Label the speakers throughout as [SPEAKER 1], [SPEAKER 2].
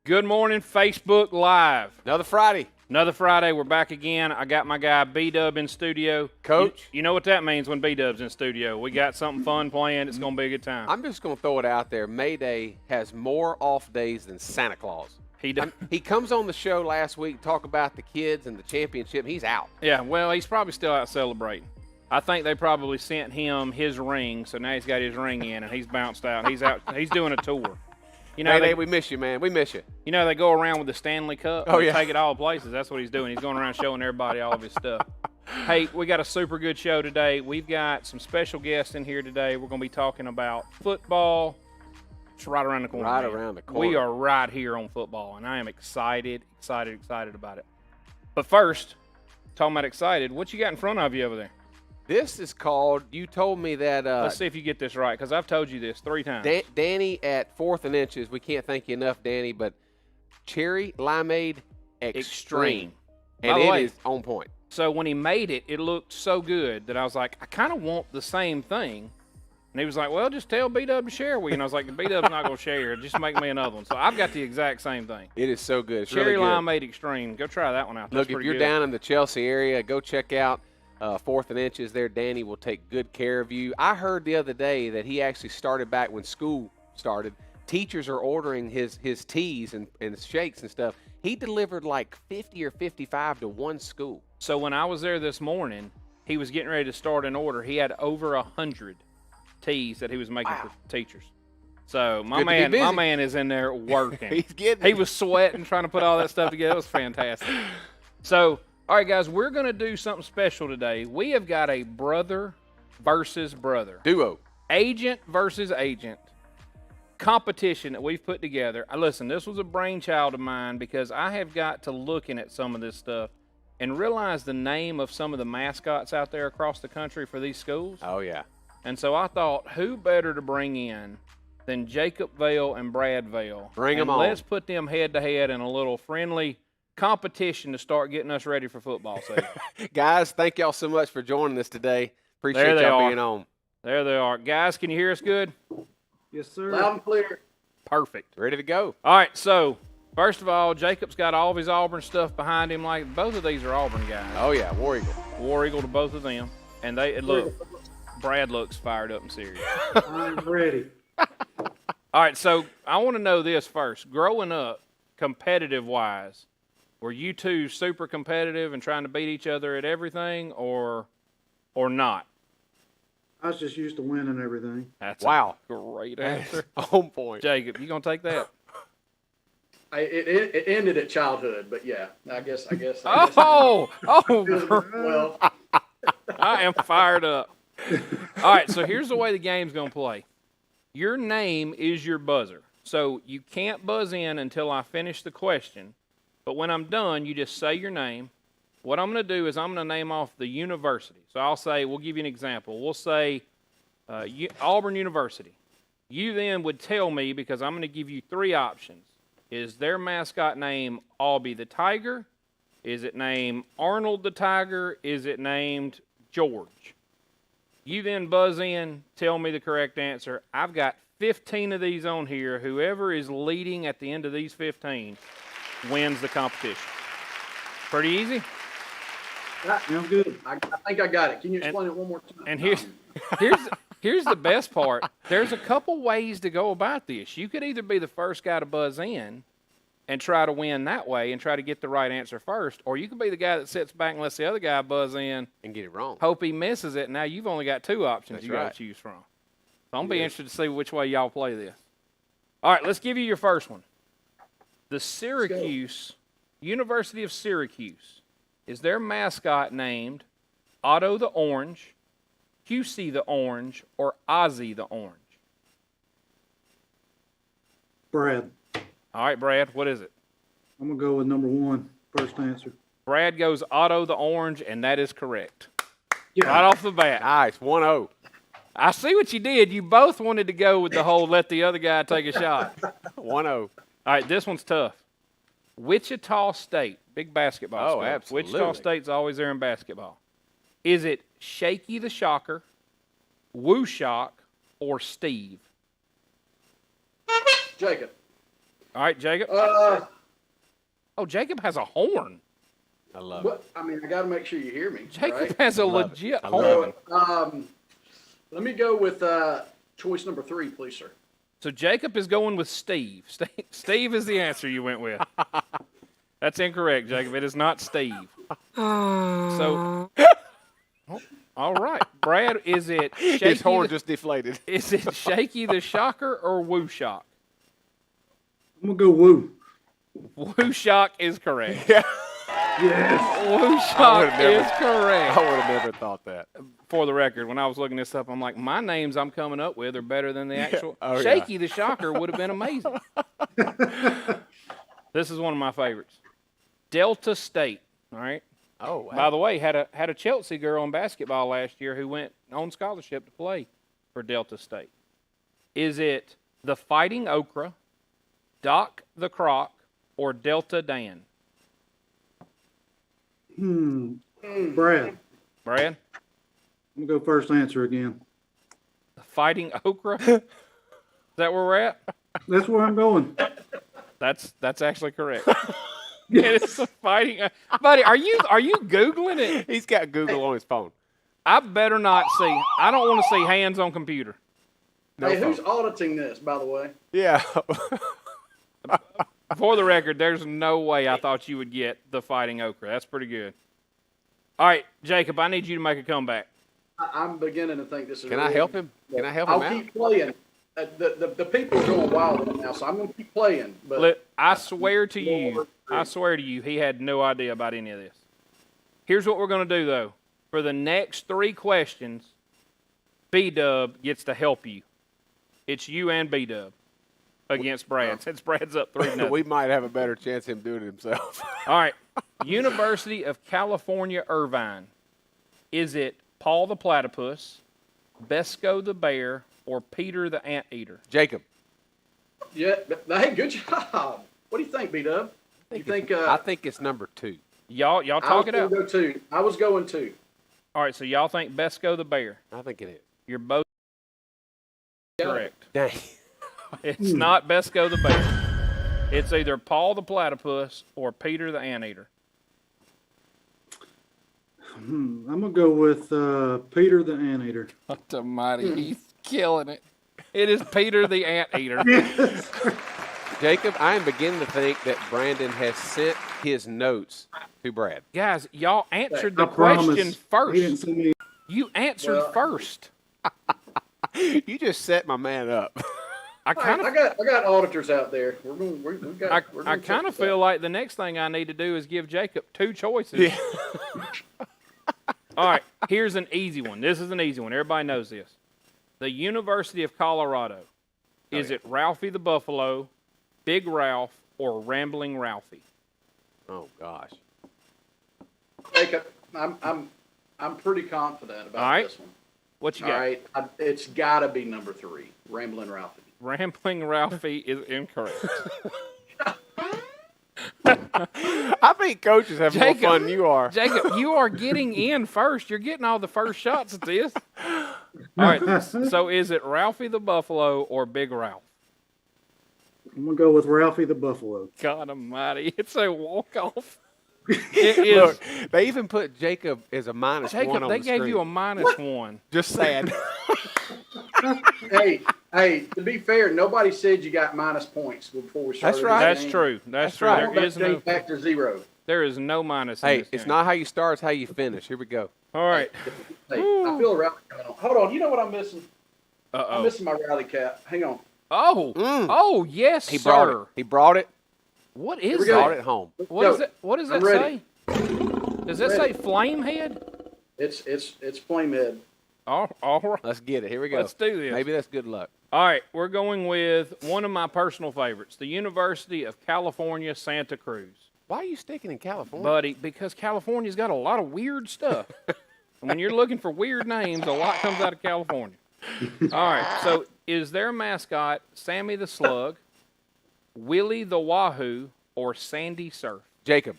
[SPEAKER 1] Good morning, Facebook Live.
[SPEAKER 2] Another Friday.
[SPEAKER 1] Another Friday, we're back again. I got my guy B-Dub in studio.
[SPEAKER 2] Coach.
[SPEAKER 1] You know what that means when B-Dub's in studio. We got something fun planned. It's going to be a good time.
[SPEAKER 2] I'm just going to throw it out there. Mayday has more off days than Santa Claus.
[SPEAKER 1] He does.
[SPEAKER 2] He comes on the show last week, talk about the kids and the championship. He's out.
[SPEAKER 1] Yeah, well, he's probably still out celebrating. I think they probably sent him his ring, so now he's got his ring in, and he's bounced out. He's out. He's doing a tour. You know,
[SPEAKER 2] Mayday, we miss you, man. We miss you.
[SPEAKER 1] You know, they go around with the Stanley Cup.
[SPEAKER 2] Oh, yeah.
[SPEAKER 1] Take it all places. That's what he's doing. He's going around showing everybody all of his stuff. Hey, we got a super good show today. We've got some special guests in here today. We're going to be talking about football. It's right around the corner.
[SPEAKER 2] Right
[SPEAKER 1] man.
[SPEAKER 2] around the corner.
[SPEAKER 1] We are right here on football, and I am excited about it. But first, talking about excited, what you got in front of you over there?
[SPEAKER 2] This is called, you told me that.
[SPEAKER 1] Let's see if you get this right, because I've told you this 3 times.
[SPEAKER 2] Danny at 4th and Inches. We can't thank you enough, Danny, but Cherry Limeade Extreme. And
[SPEAKER 1] By the way,
[SPEAKER 2] it is on point.
[SPEAKER 1] So when he made it, it looked so good that I was like, I kind of want the same thing. And he was like, well, just tell B-Dub to share with you. And I was like, B-Dub's not going to share. Just make me another one. So I've got the exact same thing.
[SPEAKER 2] It is so good. It's
[SPEAKER 1] Cherry
[SPEAKER 2] really good.
[SPEAKER 1] Limeade Extreme. Go try that one out.
[SPEAKER 2] Look, if you're down in the Chelsea area, go check out 4th and Inches there. Danny will take good care of you. I heard the other day that he actually started back when school started. Teachers are ordering his teas and shakes and stuff. He delivered like 50 or 55 to one school.
[SPEAKER 1] So when I was there this morning, he was getting ready to start an order. He had over 100 teas that he was making for teachers. So my man is in there working. He was sweating trying to put all that stuff together. It was fantastic. So, all right, guys, we're going to do something special today. We have got a brother versus brother.
[SPEAKER 2] Duo.
[SPEAKER 1] Agent versus agent competition that we've put together. Listen, this was a brainchild of mine because I have got to looking at some of this stuff and realize the name of some of the mascots out there across the country for these schools.
[SPEAKER 2] Oh, yeah.
[SPEAKER 1] And so I thought, who better to bring in than Jacob Vail and Brad Vail?
[SPEAKER 2] Bring them on.
[SPEAKER 1] Let's put them head-to-head in a little friendly competition to start getting us ready for football season.
[SPEAKER 2] Guys, thank y'all so much for joining us today. Appreciate y'all being on.
[SPEAKER 1] There they are. Guys, can you hear us good?
[SPEAKER 3] Yes, sir.
[SPEAKER 4] Loud and clear.
[SPEAKER 1] Perfect.
[SPEAKER 2] Ready to go.
[SPEAKER 1] All right, so first of all, Jacob's got all of his Auburn stuff behind him. Like both of these are Auburn guys.
[SPEAKER 2] Oh, yeah, War Eagle.
[SPEAKER 1] War Eagle to both of them. And they look, Brad looks fired up and serious.
[SPEAKER 3] I'm ready.
[SPEAKER 1] All right, so I want to know this first. Growing up, competitive-wise, were you two super competitive and trying to beat each other at everything, or not?
[SPEAKER 3] I was just used to winning everything.
[SPEAKER 1] That's
[SPEAKER 2] wow.
[SPEAKER 1] a great answer.
[SPEAKER 2] On point.
[SPEAKER 1] Jacob, you gonna take that?
[SPEAKER 4] It ended at childhood, but yeah, I guess.
[SPEAKER 1] Oh,
[SPEAKER 4] Well,
[SPEAKER 1] I am fired up. All right, so here's the way the game's gonna play. Your name is your buzzer, so you can't buzz in until I finish the question. But when I'm done, you just say your name. What I'm going to do is I'm going to name off the university. So I'll say, we'll give you an example. We'll say Auburn University. You then would tell me, because I'm going to give you 3 options. Is their mascot name Albie the Tiger? Is it named Arnold the Tiger? Is it named George? You then buzz in, tell me the correct answer. I've got 15 of these on here. Whoever is leading at the end of these 15 wins the competition. Pretty easy?
[SPEAKER 3] I'm good.
[SPEAKER 4] I think I got it. Can you explain it one more time?
[SPEAKER 1] And here's the best part. There's a couple ways to go about this. You could either be the first guy to buzz in and try to win that way and try to get the right answer first, or you could be the guy that sits back and lets the other guy buzz in
[SPEAKER 2] and get it wrong.
[SPEAKER 1] Hope he misses it. Now you've only got 2 options you got to choose from. So I'm be interested to see which way y'all play this. All right, let's give you your first one. The University of Syracuse. Is their mascot named Otto the Orange, QC the Orange, or Ozzy the Orange?
[SPEAKER 3] Brad.
[SPEAKER 1] All right, Brad, what is it?
[SPEAKER 3] I'm going to go with number 1, first answer.
[SPEAKER 1] Brad goes Otto the Orange, and that is correct.
[SPEAKER 3] Yeah.
[SPEAKER 1] Right off the bat.
[SPEAKER 2] Nice, 1-0.
[SPEAKER 1] I see what you did. You both wanted to go with the whole let the other guy take a shot.
[SPEAKER 2] 1-0.
[SPEAKER 1] All right, this one's tough. Wichita State, big basketball school.
[SPEAKER 2] Absolutely.
[SPEAKER 1] Wichita State's always there in basketball. Is it Shaky the Shocker, Woo Shock, or Steve?
[SPEAKER 4] Jacob.
[SPEAKER 1] All right, Jacob.
[SPEAKER 4] Uh,
[SPEAKER 1] Oh, Jacob has a horn.
[SPEAKER 2] I love it.
[SPEAKER 4] what, I mean, I got to make sure you hear me.
[SPEAKER 1] Jacob
[SPEAKER 4] right?
[SPEAKER 1] has a
[SPEAKER 2] Love it.
[SPEAKER 1] legit
[SPEAKER 2] I love
[SPEAKER 1] horn.
[SPEAKER 2] it.
[SPEAKER 4] Let me go with choice number 3, please, sir.
[SPEAKER 1] So Jacob is going with Steve. Steve is the answer you went with. That's incorrect, Jacob. It is not Steve. So, all right, Brad. Is it Shaky?
[SPEAKER 2] His horn just deflated.
[SPEAKER 1] Is it Shaky the Shocker or Woo Shock?
[SPEAKER 3] I'm gonna go woo.
[SPEAKER 1] Woo Shock is correct.
[SPEAKER 2] Yeah.
[SPEAKER 3] Yes.
[SPEAKER 1] Woo Shock is correct.
[SPEAKER 2] I would have never thought that.
[SPEAKER 1] For the record, when I was looking this up, I'm like, my names I'm coming up with are better than the actual.
[SPEAKER 2] Oh, yeah.
[SPEAKER 1] Shaky the Shocker would have been amazing. This is one of my favorites. Delta State. All right.
[SPEAKER 2] Oh, wow.
[SPEAKER 1] By the way, had a Chelsea girl in basketball last year who went on scholarship to play for Delta State. Is it the Fighting Okra, Doc the Croc, or Delta Dan?
[SPEAKER 3] Brad.
[SPEAKER 1] Brad?
[SPEAKER 3] I'm gonna go first answer again.
[SPEAKER 1] The Fighting Okra? Is that where we're at?
[SPEAKER 3] That's where I'm going.
[SPEAKER 1] That's actually correct. It is the Fighting. Buddy, are you Googling it?
[SPEAKER 2] He's got Google on his phone.
[SPEAKER 1] I better not see. I don't want to see hands on computer.
[SPEAKER 4] Hey,
[SPEAKER 2] phone.
[SPEAKER 4] who's auditing this, by the way?
[SPEAKER 2] Yeah.
[SPEAKER 1] For the record, there's no way I thought you would get the Fighting Okra. That's pretty good. All right, Jacob, I need you to make a comeback.
[SPEAKER 4] I'm beginning to think this is.
[SPEAKER 2] Can I help him? Can I help
[SPEAKER 4] I'll
[SPEAKER 2] him out?
[SPEAKER 4] keep playing. The people are going wild right now, so I'm going to keep playing. But
[SPEAKER 1] I swear to you, he had no idea about any of this. Here's what we're going to do, though. For the next 3 questions, B-Dub gets to help you. It's you and B-Dub against Brad, since Brad's up 3-0.
[SPEAKER 2] We might have a better chance him doing it himself.
[SPEAKER 1] All right. University of California, Irvine. Is it Paul the Platypus, Besco the Bear, or Peter the Anteater?
[SPEAKER 2] Jacob.
[SPEAKER 4] yeah, hey, good job. What do you think, B-Dub? You think?
[SPEAKER 2] I think it's number 2.
[SPEAKER 1] Y'all talk it out.
[SPEAKER 4] I was going 2.
[SPEAKER 1] All right, so y'all think Besco the Bear.
[SPEAKER 2] I think it is.
[SPEAKER 1] You're both correct.
[SPEAKER 2] Dang.
[SPEAKER 1] It's not Besco the Bear. It's either Paul the Platypus or Peter the Anteater.
[SPEAKER 3] I'm gonna go with Peter the Anteater.
[SPEAKER 1] Almighty, he's killing it. It is Peter the Anteater.
[SPEAKER 2] Jacob, I am beginning to think that Brandon has sent his notes to Brad.
[SPEAKER 1] Guys, y'all answered the
[SPEAKER 3] I promise.
[SPEAKER 1] question
[SPEAKER 3] He didn't
[SPEAKER 1] first.
[SPEAKER 3] send me.
[SPEAKER 1] You answered first.
[SPEAKER 2] You just set my man up.
[SPEAKER 1] I kind
[SPEAKER 4] I
[SPEAKER 1] of,
[SPEAKER 4] got auditors out there.
[SPEAKER 1] I kind of feel like the next thing I need to do is give Jacob 2 choices. All right, here's an easy one. This is an easy one. Everybody knows this. The University of Colorado. Is it Ralphie the Buffalo, Big Ralph, or Rambling Ralphie?
[SPEAKER 2] Oh gosh.
[SPEAKER 4] Jacob, I'm pretty confident about
[SPEAKER 1] All right.
[SPEAKER 4] this one.
[SPEAKER 1] What you
[SPEAKER 4] All
[SPEAKER 1] got?
[SPEAKER 4] right, it's got to be number 3, Ramblin' Ralphie.
[SPEAKER 1] Rambling Ralphie is incorrect.
[SPEAKER 2] I think coaches have more
[SPEAKER 1] Jacob.
[SPEAKER 2] fun than you are.
[SPEAKER 1] Jacob, you are getting in first. You're getting all the first shots at this. All right, so is it Ralphie the Buffalo or Big Ralph?
[SPEAKER 3] I'm gonna go with Ralphie the Buffalo.
[SPEAKER 1] God almighty, it's a walk-off. It is.
[SPEAKER 2] Look, they even put Jacob as a -1
[SPEAKER 1] Jacob,
[SPEAKER 2] on
[SPEAKER 1] they
[SPEAKER 2] the
[SPEAKER 1] gave
[SPEAKER 2] screen.
[SPEAKER 1] you a -1.
[SPEAKER 2] Just sad.
[SPEAKER 4] Hey, to be fair, nobody said you got minus points before we started.
[SPEAKER 2] That's right.
[SPEAKER 1] That's
[SPEAKER 4] this game.
[SPEAKER 1] true. That's true.
[SPEAKER 2] right.
[SPEAKER 1] There is no,
[SPEAKER 4] Back to 0.
[SPEAKER 1] there is no minus in
[SPEAKER 2] Hey,
[SPEAKER 1] this
[SPEAKER 2] it's
[SPEAKER 1] game.
[SPEAKER 2] not how you start, it's how you finish. Here we go.
[SPEAKER 1] All right.
[SPEAKER 4] Hey, I feel a rally coming on. Hold on, you know what I'm missing? I'm
[SPEAKER 1] Uh-oh.
[SPEAKER 4] missing my rally cap. Hang on.
[SPEAKER 1] Oh. Oh, yes,
[SPEAKER 2] He
[SPEAKER 1] sir.
[SPEAKER 2] brought it. He brought it.
[SPEAKER 1] What
[SPEAKER 4] we
[SPEAKER 1] is
[SPEAKER 4] go.
[SPEAKER 2] Brought
[SPEAKER 1] that?
[SPEAKER 2] it home.
[SPEAKER 1] What is
[SPEAKER 4] Go.
[SPEAKER 1] it? What does
[SPEAKER 4] I'm
[SPEAKER 1] that say?
[SPEAKER 4] ready.
[SPEAKER 1] Does that say flame head?
[SPEAKER 4] It's Flamehead.
[SPEAKER 1] All right.
[SPEAKER 2] Let's get it. Here we go.
[SPEAKER 1] Let's do this.
[SPEAKER 2] Maybe that's good luck.
[SPEAKER 1] All right, we're going with one of my personal favorites, the University of California, Santa Cruz.
[SPEAKER 2] Why are you sticking in California?
[SPEAKER 1] Buddy, because California's got a lot of weird stuff. And when you're looking for weird names, a lot comes out of California. All right, so is their mascot Sammy the Slug, Willie the Wahoo, or Sandy Surf?
[SPEAKER 2] Jacob,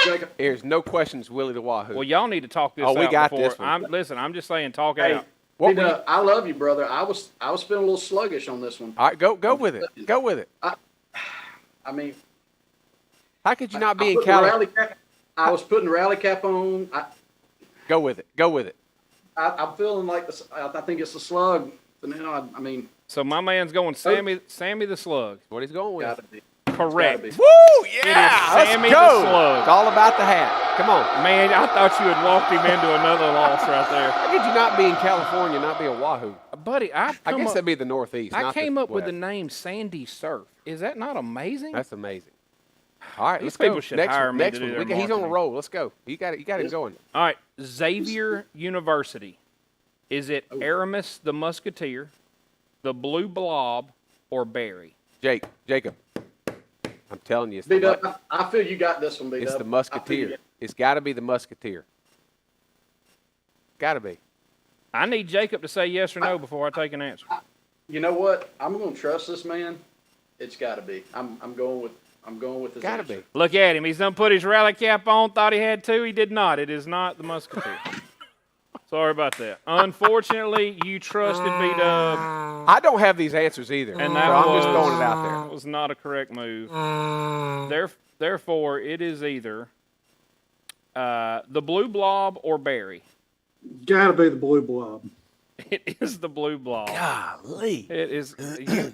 [SPEAKER 4] Jacob.
[SPEAKER 2] there's no questions Willie the Wahoo.
[SPEAKER 1] Well, y'all need to talk this
[SPEAKER 2] Oh,
[SPEAKER 1] out.
[SPEAKER 2] we got
[SPEAKER 1] before.
[SPEAKER 2] this one.
[SPEAKER 1] Listen, I'm just saying, talk
[SPEAKER 4] Hey,
[SPEAKER 1] out.
[SPEAKER 2] What
[SPEAKER 4] Hey, I love you, brother. I was feeling a little sluggish on this one.
[SPEAKER 2] All right, go with it. Go with it.
[SPEAKER 4] I mean,
[SPEAKER 2] How could you not be
[SPEAKER 4] I
[SPEAKER 2] in
[SPEAKER 4] put the rally
[SPEAKER 2] California?
[SPEAKER 4] cap. I was putting the rally cap on.
[SPEAKER 2] Go with it. Go with it.
[SPEAKER 4] I'm feeling like this. I think it's a slug. So now, I mean,
[SPEAKER 1] So my man's going Sammy the Slug.
[SPEAKER 2] What he's going with.
[SPEAKER 4] gotta be.
[SPEAKER 1] Correct.
[SPEAKER 4] Gotta be.
[SPEAKER 2] Woo!
[SPEAKER 1] It
[SPEAKER 2] Yeah!
[SPEAKER 1] is Sammy
[SPEAKER 2] Let's
[SPEAKER 1] the
[SPEAKER 2] go.
[SPEAKER 1] Slug.
[SPEAKER 2] It's all about the hat. Come on.
[SPEAKER 1] Man, I thought you had walked him into another loss right there.
[SPEAKER 2] How could you not be in California, not be a Wahoo?
[SPEAKER 1] Buddy,
[SPEAKER 2] I guess that'd be the Northeast.
[SPEAKER 1] I
[SPEAKER 2] not
[SPEAKER 1] came
[SPEAKER 2] the
[SPEAKER 1] up with the
[SPEAKER 2] West.
[SPEAKER 1] name Sandy Surf. Is that not amazing?
[SPEAKER 2] That's amazing. All right,
[SPEAKER 1] These
[SPEAKER 2] let's go.
[SPEAKER 1] people should hire me to
[SPEAKER 2] Next
[SPEAKER 1] do
[SPEAKER 2] one.
[SPEAKER 1] their
[SPEAKER 2] He's on a
[SPEAKER 1] marketing.
[SPEAKER 2] roll. Let's go. You got it going.
[SPEAKER 1] All right, Xavier University. Is it Aramis the Musketeer, the Blue Blob, or Barry?
[SPEAKER 2] Jacob. I'm telling you, it's
[SPEAKER 4] B-Dub, I feel you got this one, B-Dub.
[SPEAKER 2] it's the
[SPEAKER 4] I feel
[SPEAKER 2] Musketeer.
[SPEAKER 4] you.
[SPEAKER 2] It's got to be the Musketeer. Got to be.
[SPEAKER 1] I need Jacob to say yes or no before I take an answer.
[SPEAKER 4] You know what? I'm going to trust this man. It's got to be. I'm going with this.
[SPEAKER 2] Got to
[SPEAKER 4] answer.
[SPEAKER 2] be.
[SPEAKER 1] Look at him. He's done put his rally cap on. Thought he had to. He did not. It is not the Musketeer. Sorry about that. Unfortunately, you trusted B-Dub.
[SPEAKER 2] I don't have these answers either,
[SPEAKER 1] And
[SPEAKER 2] so
[SPEAKER 1] that
[SPEAKER 2] I'm
[SPEAKER 1] was,
[SPEAKER 2] just throwing it out there.
[SPEAKER 1] That was not a correct move. Therefore, it is either the Blue Blob or Barry.
[SPEAKER 3] Gotta be the Blue Blob.
[SPEAKER 1] It is the Blue Blob.
[SPEAKER 2] Golly.
[SPEAKER 1] It is you.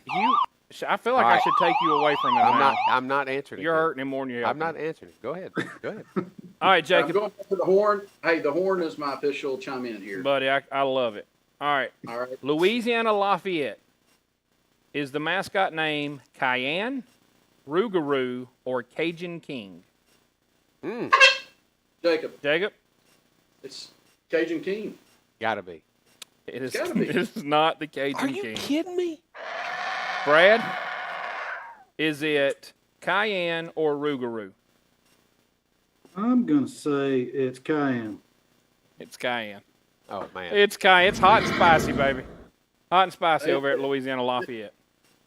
[SPEAKER 1] I feel like
[SPEAKER 2] All
[SPEAKER 1] I
[SPEAKER 2] right.
[SPEAKER 1] should take you away from him now.
[SPEAKER 2] I'm not answering it.
[SPEAKER 1] You're
[SPEAKER 2] then.
[SPEAKER 1] hurting him more than you're
[SPEAKER 2] I'm
[SPEAKER 1] helping
[SPEAKER 2] not answering it. Go ahead.
[SPEAKER 1] All right,
[SPEAKER 4] I'm
[SPEAKER 1] Jacob,
[SPEAKER 4] going to the horn. Hey, the horn is my official chime in here.
[SPEAKER 1] buddy, I love it. All right,
[SPEAKER 4] All right.
[SPEAKER 1] Louisiana Lafayette. Is the mascot name Cayenne, Rougarou, or Cajun King?
[SPEAKER 4] Jacob,
[SPEAKER 1] Jacob,
[SPEAKER 4] it's Cajun King.
[SPEAKER 2] Got to be.
[SPEAKER 1] it is.
[SPEAKER 4] gotta be.
[SPEAKER 1] It is not the Cajun
[SPEAKER 2] Are you
[SPEAKER 1] King.
[SPEAKER 2] kidding me?
[SPEAKER 1] Brad, is it Cayenne or Rougarou?
[SPEAKER 3] I'm gonna say it's Cayenne.
[SPEAKER 1] It's Cayenne.
[SPEAKER 2] Oh man.
[SPEAKER 1] It's Cayenne. It's hot and spicy, baby. Hot and spicy over at Louisiana Lafayette.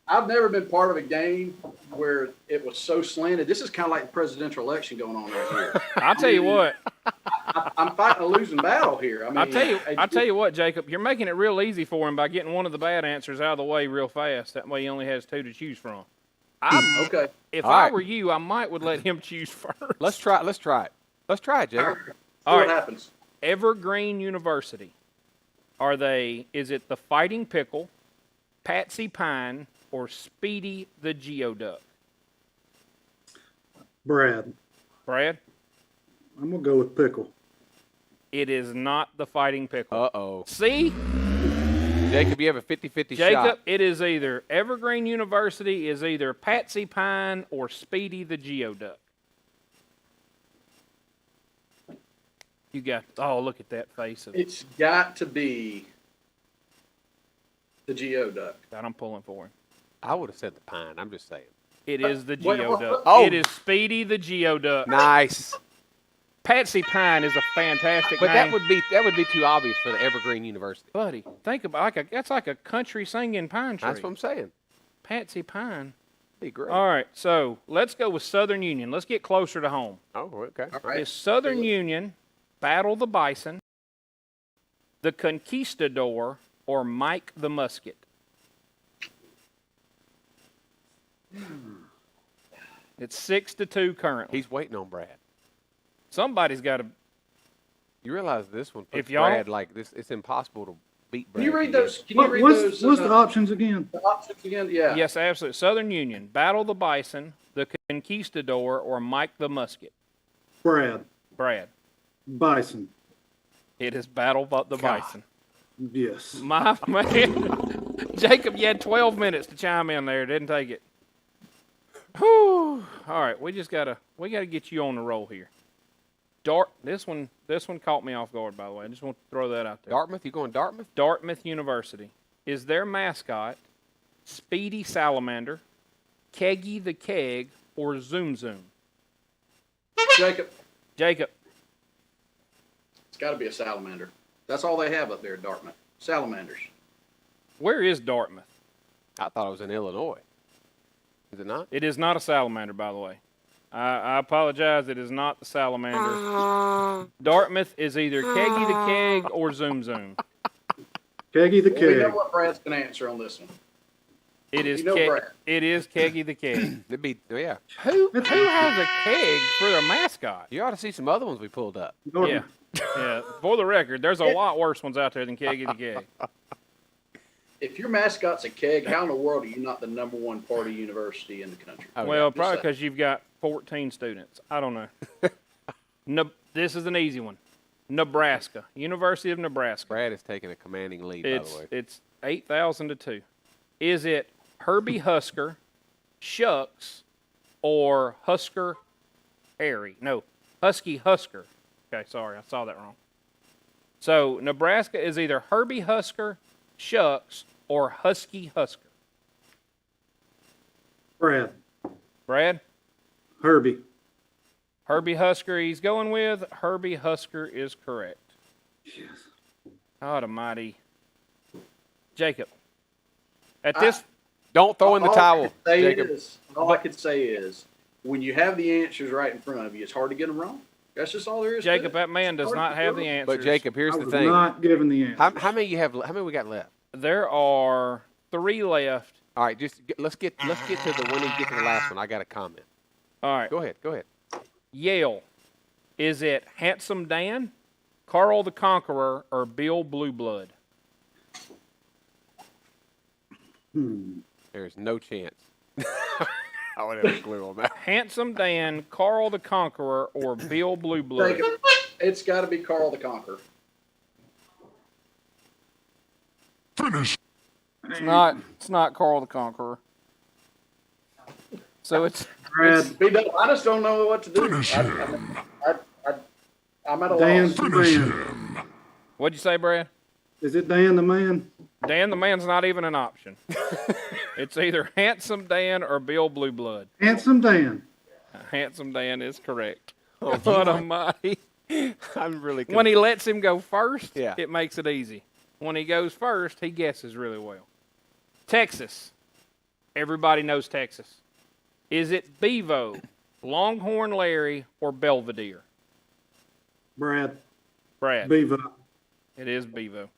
[SPEAKER 4] I've never been part of a game where it was so slanted. This is kind of like the presidential election going on right here.
[SPEAKER 1] I'll tell you what.
[SPEAKER 4] I'm fighting a losing battle here. I mean,
[SPEAKER 1] I'll tell you what, Jacob. You're making it real easy for him by getting one of the bad answers out of the way real fast. That way, he only has two to choose from.
[SPEAKER 4] Okay.
[SPEAKER 1] If
[SPEAKER 2] All
[SPEAKER 1] I
[SPEAKER 2] right.
[SPEAKER 1] were you, I might would let him choose first.
[SPEAKER 2] Let's try it. Let's try it, Jacob.
[SPEAKER 4] See
[SPEAKER 1] All
[SPEAKER 4] what
[SPEAKER 1] right.
[SPEAKER 4] happens.
[SPEAKER 1] Evergreen University. Is it the Fighting Pickle, Patsy Pine, or Speedy the Geoduck?
[SPEAKER 3] Brad.
[SPEAKER 1] Brad,
[SPEAKER 3] I'm gonna go with Pickle.
[SPEAKER 1] it is not the Fighting Pickle.
[SPEAKER 2] Uh-oh.
[SPEAKER 1] See,
[SPEAKER 2] Jacob, you have a 50-50
[SPEAKER 1] Jacob,
[SPEAKER 2] shot.
[SPEAKER 1] it is either Evergreen University is either Patsy Pine or Speedy the Geoduck. You got, oh, look at that face of
[SPEAKER 4] It's got to be the Geoduck.
[SPEAKER 1] that I'm pulling for him.
[SPEAKER 2] I would have said the pine. I'm just saying.
[SPEAKER 1] It is the
[SPEAKER 4] Wait,
[SPEAKER 1] Geoduck.
[SPEAKER 2] oh.
[SPEAKER 1] It is Speedy the Geoduck.
[SPEAKER 2] Nice.
[SPEAKER 1] Patsy Pine is a fantastic
[SPEAKER 2] But
[SPEAKER 1] name.
[SPEAKER 2] that would be too obvious for the Evergreen University.
[SPEAKER 1] Buddy, think about that's like a country singing pine tree.
[SPEAKER 2] That's what I'm saying.
[SPEAKER 1] Patsy Pine.
[SPEAKER 2] Be great.
[SPEAKER 1] All right, so let's go with Southern Union. Let's get closer to home.
[SPEAKER 2] Oh, okay.
[SPEAKER 4] All right.
[SPEAKER 1] Is Southern Union Battle the Bison, the Conquistador, or Mike the Musket? It's 6-2 currently.
[SPEAKER 2] He's waiting on Brad.
[SPEAKER 1] Somebody's got to.
[SPEAKER 2] You realize this one puts
[SPEAKER 1] If y'all-
[SPEAKER 2] Brad like this. It's impossible to beat Brad.
[SPEAKER 4] Can you read
[SPEAKER 2] if
[SPEAKER 4] those?
[SPEAKER 2] is.
[SPEAKER 4] Can you read those?
[SPEAKER 3] What's the options again?
[SPEAKER 4] the options again? Yeah.
[SPEAKER 1] Yes, absolutely. Southern Union Battle the Bison, the Conquistador, or Mike the Musket?
[SPEAKER 3] Brad.
[SPEAKER 1] Brad.
[SPEAKER 3] Bison.
[SPEAKER 1] It is Battle the Bison.
[SPEAKER 3] Yes.
[SPEAKER 1] My man, Jacob, you had 12 minutes to chime in there. Didn't take it. Whew. All right, we gotta get you on the roll here. This one caught me off guard, by the way. I just want to throw that out there.
[SPEAKER 2] Dartmouth? You going Dartmouth?
[SPEAKER 1] Dartmouth University. Is their mascot Speedy Salamander, Keggy the Keg, or Zoom Zoom?
[SPEAKER 4] Jacob,
[SPEAKER 1] Jacob,
[SPEAKER 4] it's got to be a salamander. That's all they have up there at Dartmouth. Salamanders.
[SPEAKER 1] where is Dartmouth?
[SPEAKER 2] I thought it was in Illinois. Is it not?
[SPEAKER 1] It is not a salamander, by the way. I apologize. It is not the salamander. Dartmouth is either Keggy the Keg or Zoom Zoom.
[SPEAKER 3] Keggy the
[SPEAKER 4] Well, we know
[SPEAKER 3] Keg.
[SPEAKER 4] what Brad's going to answer on this one.
[SPEAKER 1] It is
[SPEAKER 4] You know Brad.
[SPEAKER 1] It is Keggy the Keg.
[SPEAKER 2] It'd be, yeah.
[SPEAKER 1] Who has a keg for their mascot?
[SPEAKER 2] You ought to see some other ones we pulled up.
[SPEAKER 3] Norton.
[SPEAKER 1] Yeah. For the record, there's a lot worse ones out there than Keggy the Keg.
[SPEAKER 4] If your mascot's a keg, how in the world are you not the #1 party university in the country?
[SPEAKER 2] Oh,
[SPEAKER 1] Well,
[SPEAKER 2] yeah.
[SPEAKER 1] probably because you've got 14 students. I don't know. This is an easy one. Nebraska, University of Nebraska.
[SPEAKER 2] Brad is taking a commanding lead, by the way.
[SPEAKER 1] It's 8,000 to 2. Is it Herbie Husker, Shucks, or Husker Harry? No, Husky Husker. Okay, sorry, I saw that wrong. So Nebraska is either Herbie Husker, Shucks, or Husky Husker.
[SPEAKER 3] Brad.
[SPEAKER 1] Brad?
[SPEAKER 3] Herbie.
[SPEAKER 1] Herbie Husker he's going with. Herbie Husker is correct.
[SPEAKER 3] Yes.
[SPEAKER 1] God almighty. Jacob. At this...
[SPEAKER 2] Don't throw in the towel, Jacob.
[SPEAKER 4] All I could say is, when you have the answers right in front of you, it's hard to get them wrong. That's just all there is.
[SPEAKER 1] Jacob,
[SPEAKER 4] to it.
[SPEAKER 1] that man does not have the answers.
[SPEAKER 2] But Jacob, here's
[SPEAKER 3] I
[SPEAKER 2] the
[SPEAKER 3] was
[SPEAKER 2] thing.
[SPEAKER 3] not given the answer.
[SPEAKER 2] How many you have? How many we got left?
[SPEAKER 1] There are 3 left.
[SPEAKER 2] All right, let's get to the when we get to the last one. I got a comment.
[SPEAKER 1] All right.
[SPEAKER 2] Go ahead.
[SPEAKER 1] Yale. Is it Handsome Dan, Carl the Conqueror, or Bill Blue Blood?
[SPEAKER 2] There's no chance. I would have a clue on that.
[SPEAKER 1] Handsome Dan, Carl the Conqueror, or Bill Blue Blood?
[SPEAKER 4] Jacob, it's got to be Carl the Conqueror.
[SPEAKER 1] It's not Carl the Conqueror. So it's
[SPEAKER 3] Brad.
[SPEAKER 4] I just don't know what to do. I'm at a
[SPEAKER 3] Dan's
[SPEAKER 4] loss.
[SPEAKER 3] the man.
[SPEAKER 1] What'd you say, Brad?
[SPEAKER 3] Is it Dan the man?
[SPEAKER 1] Dan the man's not even an option. It's either Handsome Dan or Bill Blue Blood.
[SPEAKER 3] Handsome Dan.
[SPEAKER 1] Handsome Dan is correct. What almighty.
[SPEAKER 2] I'm really.
[SPEAKER 1] When he lets him go first,
[SPEAKER 2] Yeah.
[SPEAKER 1] it makes it easy. When he goes first, he guesses really well. Texas. Everybody knows Texas. Is it Bevo, Longhorn Larry, or Belvedere?
[SPEAKER 3] Brad.
[SPEAKER 1] Brad.
[SPEAKER 3] Beaver.
[SPEAKER 1] It is Bevo.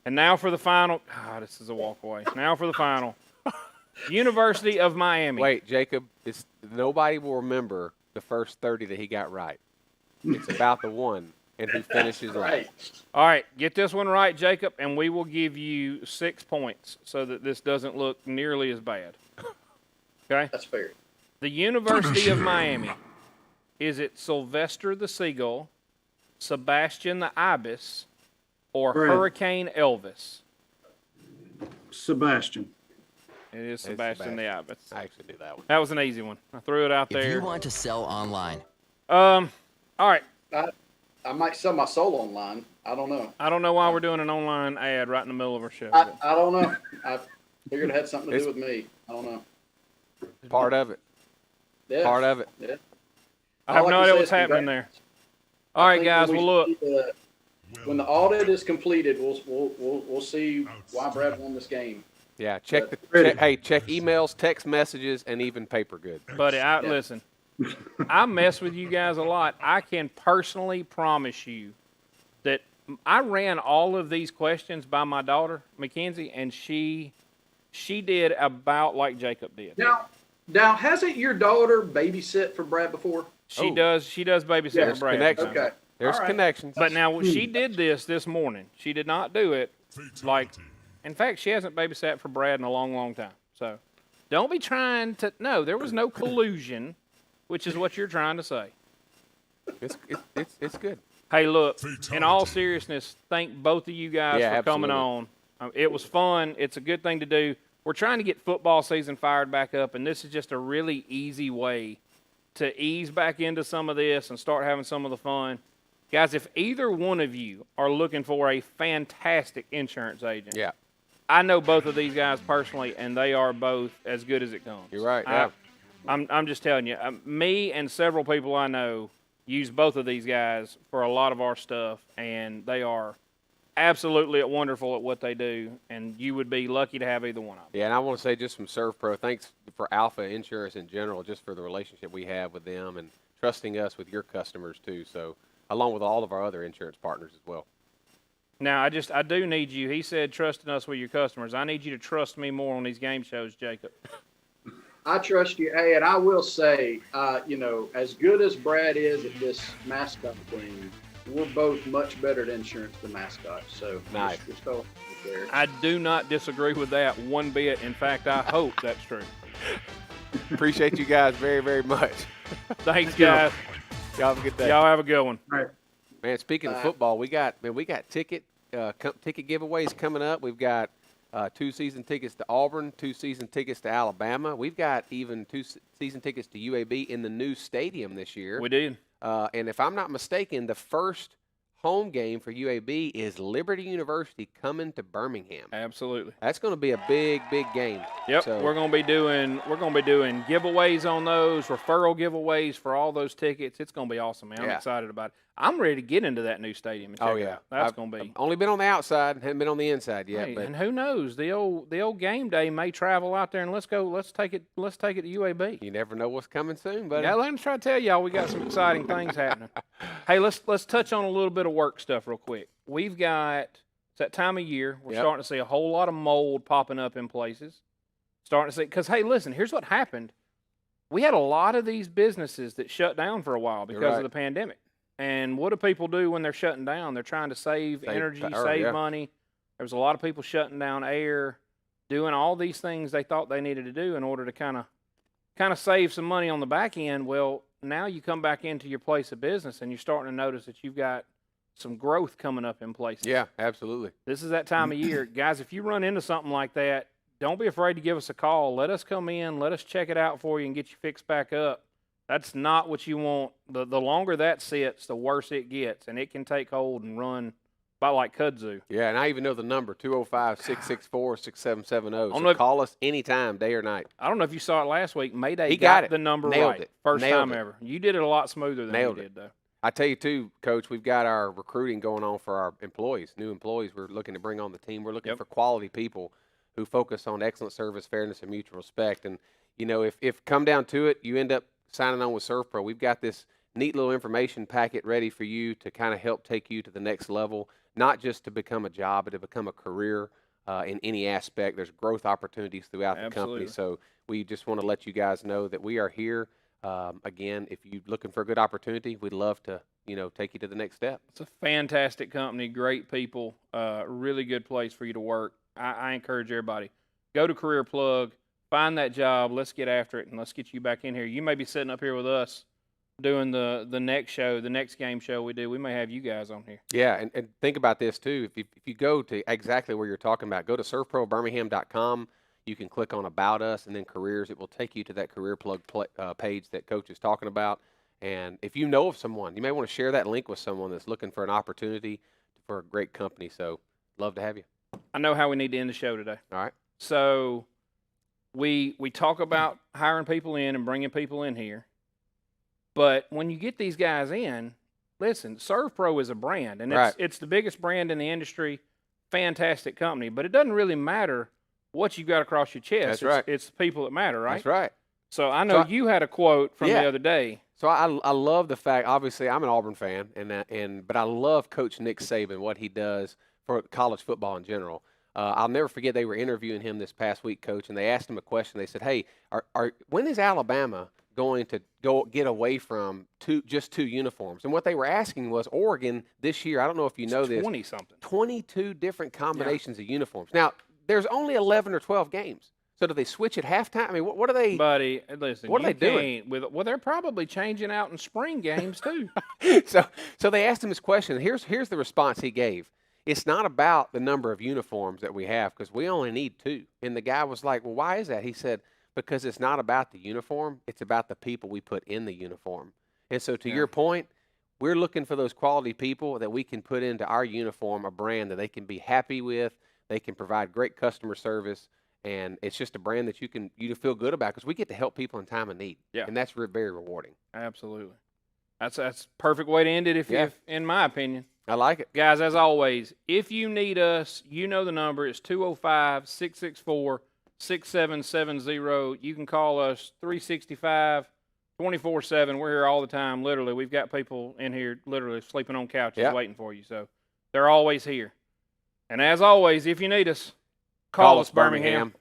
[SPEAKER 1] And now for the final. Ah, this is a walkaway. Now for the final. University of Miami.
[SPEAKER 2] Wait, Jacob. Nobody will remember the first 30 that he got right. It's about the one and who finishes
[SPEAKER 4] Right.
[SPEAKER 2] last.
[SPEAKER 1] All right, get this one right, Jacob, and we will give you 6 points so that this doesn't look nearly as bad. Okay?
[SPEAKER 4] That's fair.
[SPEAKER 1] The University of Miami. Is it Sylvester the Seagull, Sebastian the Ibis, or
[SPEAKER 3] Brad.
[SPEAKER 1] Hurricane Elvis?
[SPEAKER 3] Sebastian.
[SPEAKER 1] It is Sebastian the Ibis.
[SPEAKER 2] I actually knew that one.
[SPEAKER 1] That was an easy one. I threw it out
[SPEAKER 5] If you
[SPEAKER 1] there.
[SPEAKER 5] want to sell online,
[SPEAKER 1] All right.
[SPEAKER 4] I might sell my soul online. I don't know.
[SPEAKER 1] I don't know why we're doing an online ad right in the middle of our show.
[SPEAKER 4] I don't know. I figured it had something to do with me. I don't know.
[SPEAKER 2] Part of it.
[SPEAKER 4] Yeah.
[SPEAKER 2] Part of it.
[SPEAKER 4] Yeah.
[SPEAKER 1] I have
[SPEAKER 4] All
[SPEAKER 1] no
[SPEAKER 4] can
[SPEAKER 1] idea
[SPEAKER 4] say
[SPEAKER 1] what's
[SPEAKER 4] is
[SPEAKER 1] happening there.
[SPEAKER 4] congrats.
[SPEAKER 1] All
[SPEAKER 4] I
[SPEAKER 1] right,
[SPEAKER 4] think
[SPEAKER 1] guys.
[SPEAKER 4] when
[SPEAKER 1] Well,
[SPEAKER 4] we
[SPEAKER 1] look.
[SPEAKER 4] see when the audit is completed, we'll see why Brad won this game.
[SPEAKER 2] Yeah. Check emails, text messages, and even paper goods.
[SPEAKER 1] Buddy, listen. I mess with you guys a lot. I can personally promise you that I ran all of these questions by my daughter, Mackenzie, and she did about like Jacob did.
[SPEAKER 4] Now, hasn't your daughter babysit for Brad before?
[SPEAKER 1] She does babysit
[SPEAKER 4] Yeah,
[SPEAKER 1] for Brad.
[SPEAKER 2] connection.
[SPEAKER 4] Okay.
[SPEAKER 2] There's
[SPEAKER 4] All right.
[SPEAKER 2] connections.
[SPEAKER 1] But now she did this morning. She did not do it like. In fact, she hasn't babysat for Brad in a long, long time. So, don't be trying to. No, there was no collusion, which is what you're trying to say.
[SPEAKER 2] It's good.
[SPEAKER 1] Hey, look. In all seriousness, thank both of you guys
[SPEAKER 2] Yeah,
[SPEAKER 1] for coming
[SPEAKER 2] absolutely.
[SPEAKER 1] on. It was fun. It's a good thing to do. We're trying to get football season fired back up, and this is just a really easy way to ease back into some of this and start having some of the fun. Guys, if either one of you are looking for a fantastic insurance agent,
[SPEAKER 2] Yeah.
[SPEAKER 1] I know both of these guys personally, and they are both as good as it comes.
[SPEAKER 2] You're right. Yeah.
[SPEAKER 1] I'm just telling you, me and several people I know use both of these guys for a lot of our stuff, and they are absolutely wonderful at what they do, and you would be lucky to have either one of them.
[SPEAKER 2] Yeah, and I want to say just from SERVPRO, thanks for Alpha Insurance in general, just for the relationship we have with them and trusting us with your customers too. So, along with all of our other insurance partners as well.
[SPEAKER 1] Now, I do need you. He said trusting us with your customers. I need you to trust me more on these game shows, Jacob.
[SPEAKER 4] I trust you. Hey, and I will say, as good as Brad is at this mascot thing, we're both much better at insurance than mascots. So
[SPEAKER 2] Nice.
[SPEAKER 4] Just throw it there.
[SPEAKER 1] I do not disagree with that one bit. In fact, I hope that's true.
[SPEAKER 2] Appreciate you guys very, very much.
[SPEAKER 1] Thanks, guys.
[SPEAKER 2] Y'all have a good day.
[SPEAKER 1] Y'all have a good one.
[SPEAKER 3] All right.
[SPEAKER 2] Man, speaking of football, we got ticket giveaways coming up. We've got 2 season tickets to Auburn, 2 season tickets to Alabama. We've got even 2 season tickets to UAB in the new stadium this year.
[SPEAKER 1] We did.
[SPEAKER 2] And if I'm not mistaken, the first home game for UAB is Liberty University coming to Birmingham.
[SPEAKER 1] Absolutely.
[SPEAKER 2] That's going to be a big, big game.
[SPEAKER 1] Yep.
[SPEAKER 2] So,
[SPEAKER 1] We're going to be doing giveaways on those, referral giveaways for all those tickets. It's going to be awesome, man. I'm
[SPEAKER 2] Yeah.
[SPEAKER 1] excited about it. I'm ready to get into that new stadium and check it out. That's going to be.
[SPEAKER 2] I've only been on the outside, haven't been on the inside yet.
[SPEAKER 1] Hey,
[SPEAKER 2] But
[SPEAKER 1] and who knows? The old game day may travel out there and let's take it to UAB.
[SPEAKER 2] you never know what's coming soon, buddy.
[SPEAKER 1] Yeah, let me try to tell y'all we got some exciting things happening. Hey, let's touch on a little bit of work stuff real quick. We've got it's that time of year. We're
[SPEAKER 2] Yep.
[SPEAKER 1] starting to see a whole lot of mold popping up in places. Starting to see because hey, listen, here's what happened. We had a lot of these businesses that shut down for a while because
[SPEAKER 2] right.
[SPEAKER 1] of the pandemic. And what do people do when they're shutting down? They're trying to save energy, save money. There was a lot of people shutting down air, doing all these things they thought they needed to do in order to kind of save some money on the back end. Well, now you come back into your place of business and you're starting to notice that you've got some growth coming up in places.
[SPEAKER 2] Yeah, absolutely.
[SPEAKER 1] This is that time of year. Guys, if you run into something like that, don't be afraid to give us a call. Let us come in, let us check it out for you and get you fixed back up. That's not what you want. The longer that sits, the worse it gets, and it can take hold and run about like kudzu.
[SPEAKER 2] Yeah, and I even know the number, 205-664-6770. So call us anytime, day or night.
[SPEAKER 1] I don't know if you saw it last week. Mayday
[SPEAKER 2] He got it.
[SPEAKER 1] the number
[SPEAKER 2] Nailed
[SPEAKER 1] right.
[SPEAKER 2] it.
[SPEAKER 1] First
[SPEAKER 2] Nailed
[SPEAKER 1] time
[SPEAKER 2] it.
[SPEAKER 1] ever. You did it a lot smoother than
[SPEAKER 2] Nailed
[SPEAKER 1] we
[SPEAKER 2] it.
[SPEAKER 1] did, though.
[SPEAKER 2] I tell you, too, Coach, we've got our recruiting going on for our employees, new employees we're looking to bring on the team. We're looking for quality people who focus on excellent service, fairness, and mutual respect. And, if come down to it, you end up signing on with SERVPRO. We've got this neat little information packet ready for you to kind of help take you to the next level, not just to become a job, but to become a career in any aspect. There's growth opportunities throughout the company. So we just want to let you guys know that we are here. Again, if you're looking for a good opportunity, we'd love to, take you to the next step.
[SPEAKER 1] It's a fantastic company, great people, really good place for you to work. I encourage everybody, go to Career Plug, find that job, let's get after it, and let's get you back in here. You may be sitting up here with us doing the next show, the next game show we do. We may have you guys on here.
[SPEAKER 2] Yeah, and think about this, too. If you go to exactly where you're talking about, go to servprobirmingham.com. You can click on About Us and then Careers. It will take you to that Career Plug page that Coach is talking about. And if you know of someone, you may want to share that link with someone that's looking for an opportunity for a great company. So love to have you.
[SPEAKER 1] I know how we need to end the show today.
[SPEAKER 2] All right.
[SPEAKER 1] So we talk about hiring people in and bringing people in here. But when you get these guys in, listen, SERVPRO is a brand, and it's the biggest brand in the industry, fantastic company. But it doesn't really matter what you got across your chest.
[SPEAKER 2] That's right.
[SPEAKER 1] It's the people that matter, right?
[SPEAKER 2] That's right.
[SPEAKER 1] So I know you had a quote from the other day.
[SPEAKER 2] So I love the fact, obviously, I'm an Auburn fan, but I love Coach Nick Saban, what he does for college football in general. I'll never forget they were interviewing him this past week, Coach, and they asked him a question. They said, hey, when is Alabama going to go get away from just two uniforms? And what they were asking was Oregon this year, I don't know if you know this.
[SPEAKER 1] 20-something.
[SPEAKER 2] 22 different combinations of uniforms. Now, there's only 11 or 12 games. So do they switch at halftime? I mean, what are they?
[SPEAKER 1] Buddy, listen.
[SPEAKER 2] What are they doing?
[SPEAKER 1] Well, they're probably changing out in spring games too.
[SPEAKER 2] So they asked him this question. Here's the response he gave. It's not about the number of uniforms that we have because we only need 2. And the guy was like, well, why is that? He said, because it's not about the uniform. It's about the people we put in the uniform. And so to your point, we're looking for those quality people that we can put into our uniform, a brand that they can be happy with. They can provide great customer service. And it's just a brand that you feel good about because we get to help people in time of need.
[SPEAKER 1] Yeah.
[SPEAKER 2] And that's very rewarding.
[SPEAKER 1] Absolutely. That's a perfect way to end it, if in my opinion.
[SPEAKER 2] I like it.
[SPEAKER 1] Guys, as always, if you need us, you know the number. It's 205-664-6770. You can call us 365, 24/7. We're here all the time, literally. We've got people in here literally sleeping on couches waiting for you. So they're always here. And as always, if you need us, call us, Birmingham.